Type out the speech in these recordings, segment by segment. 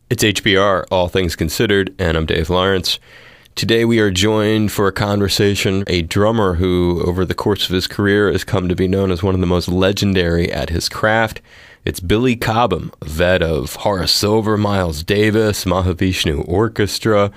It's HBR, All Things Considered, and I'm Dave Lawrence. Today we are joined for a conversation, a drummer who, over the course of his career, has come to be known as one of the most legendary at his craft. It's Billy Cobham, a vet of Horace Silver, Miles Davis, Mahavishnu Orchestra,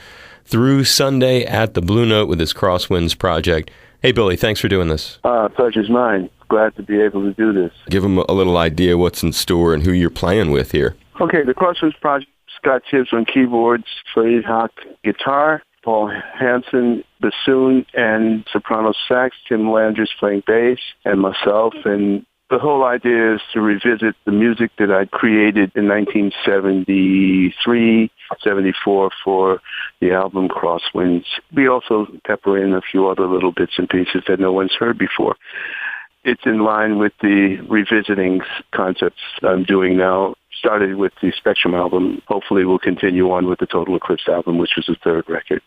through Sunday at the Blue Note with his Crosswinds project. Hey, Billy, thanks for doing this. Pleasure's mine. Glad to be able to do this. Give them a little idea what's in store and who you're playing with here. Okay, the Crosswinds project, Scott Tibbs on keyboards, Fred Hock guitar, Paul Hansen bassoon and soprano sax, Tim Landers playing bass, and myself. And the whole idea is to revisit the music that I created in 1973, 74 for the album Crosswinds. We also pepper in a few other little bits and pieces that no one's heard before. It's in line with the revisiting concepts I'm doing now. Started with the Spectrum album. Hopefully we'll continue on with the Total Eclipse album, which was the third record.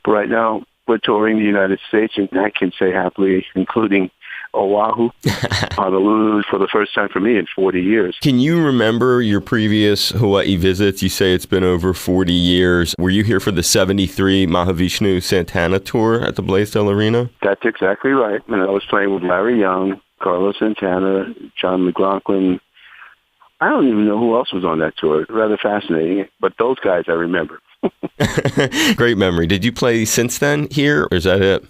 But right now, we're touring the United States, and I can say happily, including Oahu, Honolulu, for the first time for me in 40 years. Can you remember your previous Hawaii visits? You say it's been over 40 years. Were you here for the 73 Mahavishnu Santana tour at the Blaisdell Arena? That's exactly right. And I was playing with Larry Young, Carlos Santana, John McLaughlin. I don't even know who else was on that tour. Rather fascinating. But those guys I remember. Great memory. Did you play since then here, or is that it?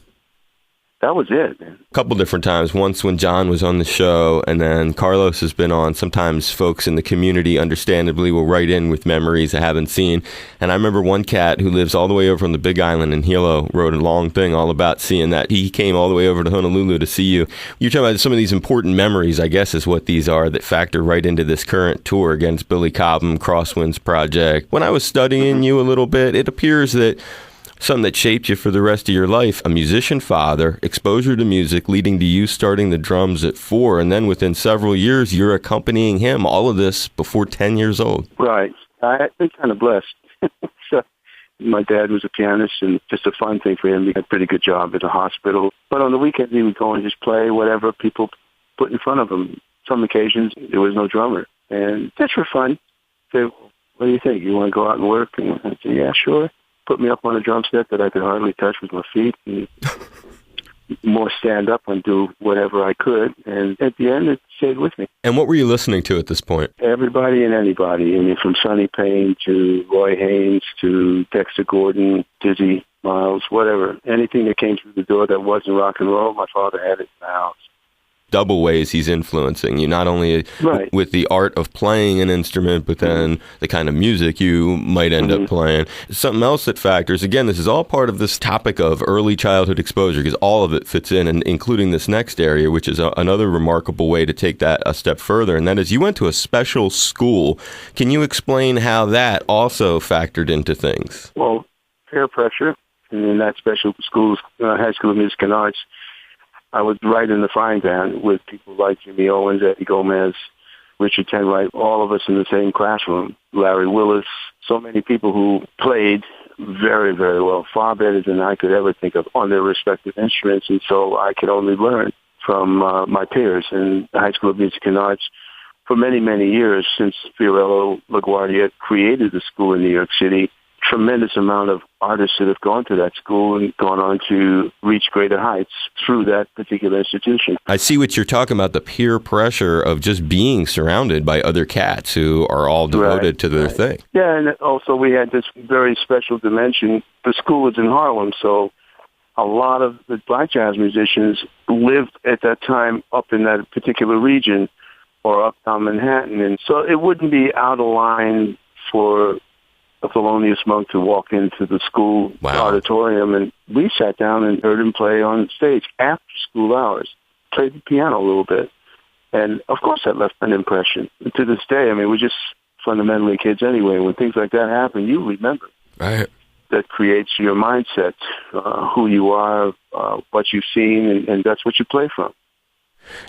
That was it, man. A couple different times. Once when John was on the show, and then Carlos has been on. Sometimes folks in the community, understandably, will write in with memories I haven't seen. And I remember one cat who lives all the way over on the Big Island in Hilo wrote a long thing all about seeing that. He came all the way over to Honolulu to see you. You're talking about some of these important memories, I guess, is what these are that factor right into this current tour against Billy Cobham, Crosswinds Project. When I was studying you a little bit, it appears that something that shaped you for the rest of your life, a musician father, exposure to music leading to you starting the drums at 4, and then within several years, you're accompanying him, all of this before 10 years old. Right. I've been kind of blessed. So, my dad was a pianist, and just a fun thing for him. He had a pretty good job at the hospital. But on the weekends, he would go and just play whatever people put in front of him. Some occasions, there was no drummer. And just for fun, say, what do you think? You want to go out and work? And I said, yeah, sure. Put me up on a drum set that I could hardly touch with my feet, and more stand up and do whatever I could. And at the end, it stayed with me. And what were you listening to at this point? Everybody and anybody. I mean, from Sonny Payne to Roy Haynes to Dexter Gordon, Dizzy, Miles, whatever. Anything that came through the door that wasn't rock and roll, my father had it in the house. Double ways he's influencing you, not only right. with the art of playing an instrument, but then the kind of music you might end up playing. Something else that factors, again, this is all part of this topic of early childhood exposure, because all of it fits in, and including this next area, which is another remarkable way to take that a step further, and that is you went to a special school. Can you explain how that also factored into things? Well, peer pressure, and in that special school, High School of Music and Arts, I was right in the frying pan with people like Jimmy Owens, Eddie Gomez, Richard Tenwright, all of us in the same classroom, Larry Willis, so many people who played very, very well, far better than I could ever think of on their respective instruments. And so I could only learn from my peers in the High School of Music and Arts for many, many years since Fiorello LaGuardia created the school in New York City. Tremendous amount of artists that have gone to that school and gone on to reach greater heights through that particular institution. I see what you're talking about, the peer pressure of just being surrounded by other cats who are all devoted to their thing. Yeah, and also we had this very special dimension. The school was in Harlem, so a lot of the black jazz musicians lived at that time up in that particular region or uptown Manhattan. And so it wouldn't be out of line for a Thelonious Monk to walk into the school auditorium, and we sat down and heard him play on stage after school hours, played the piano a little bit. And, of course, that left an impression. And to this day, I mean, we're just fundamentally kids anyway. When things like that happen, you remember. Right. That creates your mindset, who you are, what you've seen, and that's what you play from.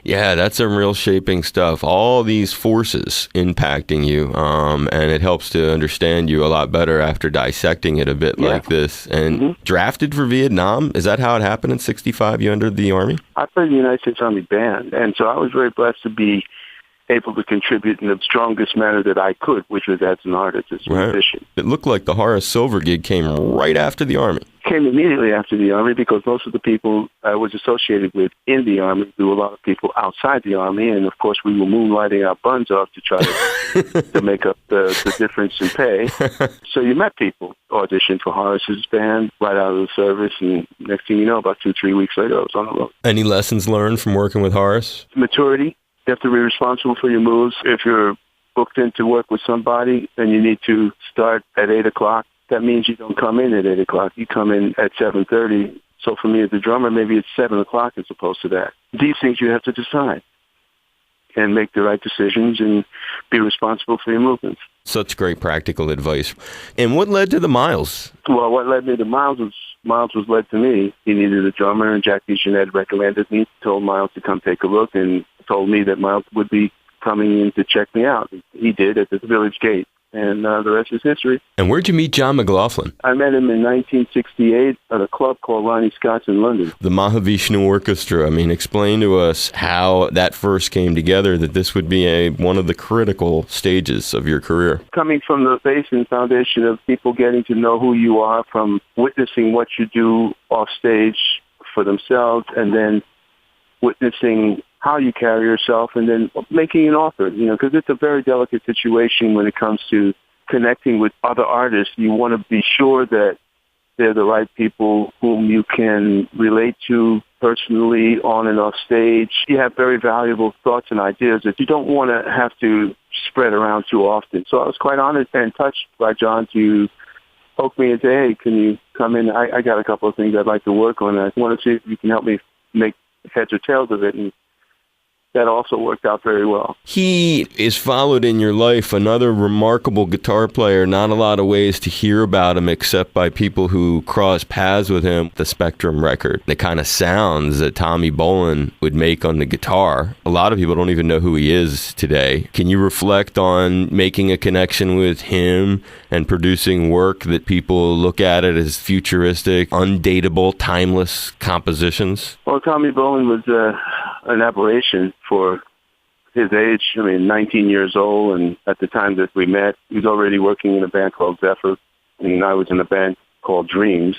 Yeah, that's some real shaping stuff. All these forces impacting you, and it helps to understand you a lot better after dissecting it a bit like this. And drafted for Vietnam, is that how it happened in 65? You entered the Army? I played in the United States Army Band, and so I was very blessed to be able to contribute in the strongest manner that I could, which was as an artist, as a musician. It looked like the Horace Silver gig came right after the Army. Came immediately after the Army because most of the people I was associated with in the Army knew a lot of people outside the Army, and of course we were moonlighting our buns off to try to make up the difference in pay. So you met people, auditioned for Horace's band right out of the service, and next thing you know, about 2-3 weeks later, I was on the road. Any lessons learned from working with Horace? Maturity. You have to be responsible for your moves. If you're booked in to work with somebody and you need to start at 8 o'clock, that means you don't come in at 8 o'clock. You come in at 7:30. So for me as a drummer, maybe it's 7 o'clock as opposed to that. These things you have to decide and make the right decisions and be responsible for your movements. Such great practical advice. And what led to the Miles? Well, what led me to Miles was led to me. He needed a drummer, and Jack DeJohnette recommended me, told Miles to come take a look, and told me that Miles would be coming in to check me out. He did at the Village Gate. And the rest is history. And where'd you meet John McLaughlin? I met him in 1968 at a club called Ronnie Scott's in London. The Mahavishnu Orchestra. I mean, explain to us how that first came together, that this would be one of the critical stages of your career. Coming from the base and foundation of people getting to know who you are from witnessing what you do off stage for themselves, and then witnessing how you carry yourself, and then making an offer, because it's a very delicate situation when it comes to connecting with other artists. You want to be sure that they're the right people whom you can relate to personally on and off stage. You have very valuable thoughts and ideas that you don't want to have to spread around too often. So I was quite honored and touched by John to poke me and say, hey, can you come in? I got a couple of things I'd like to work on. I want to see if you can help me make heads or tails of it. And that also worked out very well. He is followed in your life, another remarkable guitar player. Not a lot of ways to hear about him except by people who cross paths with him. The Spectrum record, the kind of sounds that Tommy Bolin would make on the guitar. A lot of people don't even know who he is today. Can you reflect on making a connection with him and producing work that people look at it as futuristic, undateable, timeless compositions? Well, Tommy Bolin was an aberration for his age. 19 years old, and at the time that we met, he was already working in a band called Zephyr, and I was in a band called Dreams.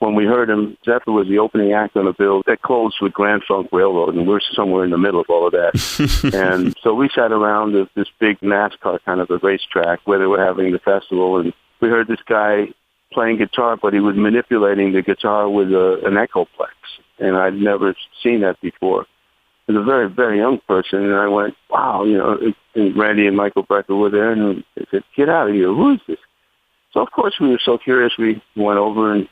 When we heard him, Zephyr was the opening act on a bill that closed with Grand Funk Railroad, and we're somewhere in the middle of all of that. And so we sat around this big NASCAR kind of a racetrack where they were having the festival, and we heard this guy playing guitar, but he was manipulating the guitar with an Echoplex, and I'd never seen that before. As a very, very young person, and I went, wow, and Randy and Michael Brecker were there, and they said, get out of here, who is this? So, of course, we were so curious, we went over, and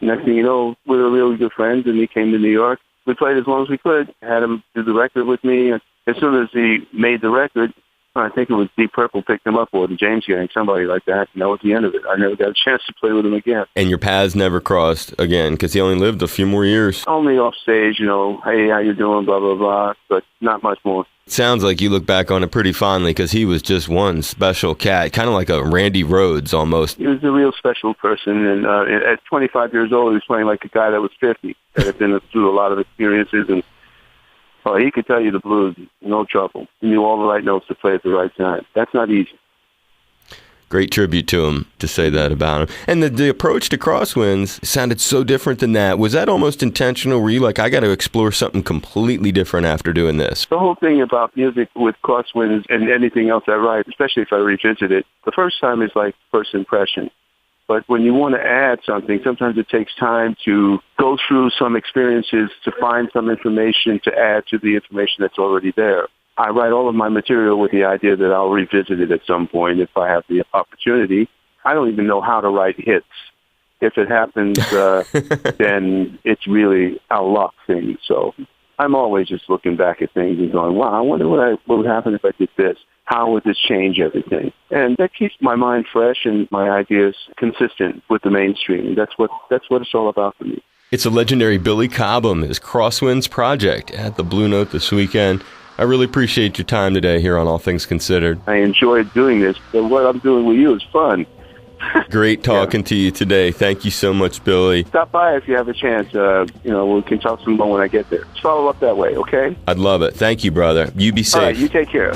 next thing you know, we were really good friends, and he came to New York. We played as long as we could, had him do the record with me. As soon as he made the record, I think it was Deep Purple picked him up, or the James Gang, somebody like that, and that was the end of it. I never got a chance to play with him again. And your paths never crossed again, because he only lived a few more years. Only off stage, hey, how you doing, blah, blah, blah, but not much more. It sounds like you look back on it pretty fondly, because he was just one special cat, kind of like a Randy Rhoads almost. He was a real special person, and at 25 years old, he was playing like a guy that was 50, that had been through a lot of experiences, and he could tell you the blues, no trouble. He knew all the right notes to play at the right time. That's not easy. Great tribute to him to say that about him. And the approach to Crosswinds sounded so different than that. Was that almost intentional? Were you like, I got to explore something completely different after doing this? The whole thing about music with Crosswinds and anything else I write, especially if I revisit it, the first time is like first impression. But when you want to add something, sometimes it takes time to go through some experiences to find some information to add to the information that's already there. I write all of my material with the idea that I'll revisit it at some point if I have the opportunity. I don't even know how to write hits. If it happens, then it's really a luck thing. So I'm always just looking back at things and going, wow, I wonder what would happen if I did this. How would this change everything? And that keeps my mind fresh and my ideas consistent with the mainstream. That's what it's all about for me. It's a legendary Billy Cobham, his Crosswinds project at the Blue Note this weekend. I really appreciate your time today here on All Things Considered. I enjoyed doing this, but what I'm doing with you is fun. Great talking to you today. Thank you so much, Billy. Stop by if you have a chance. We can talk some more when I get there. Just follow up that way, okay? I'd love it. Thank you, brother. You be safe. All right, you take care.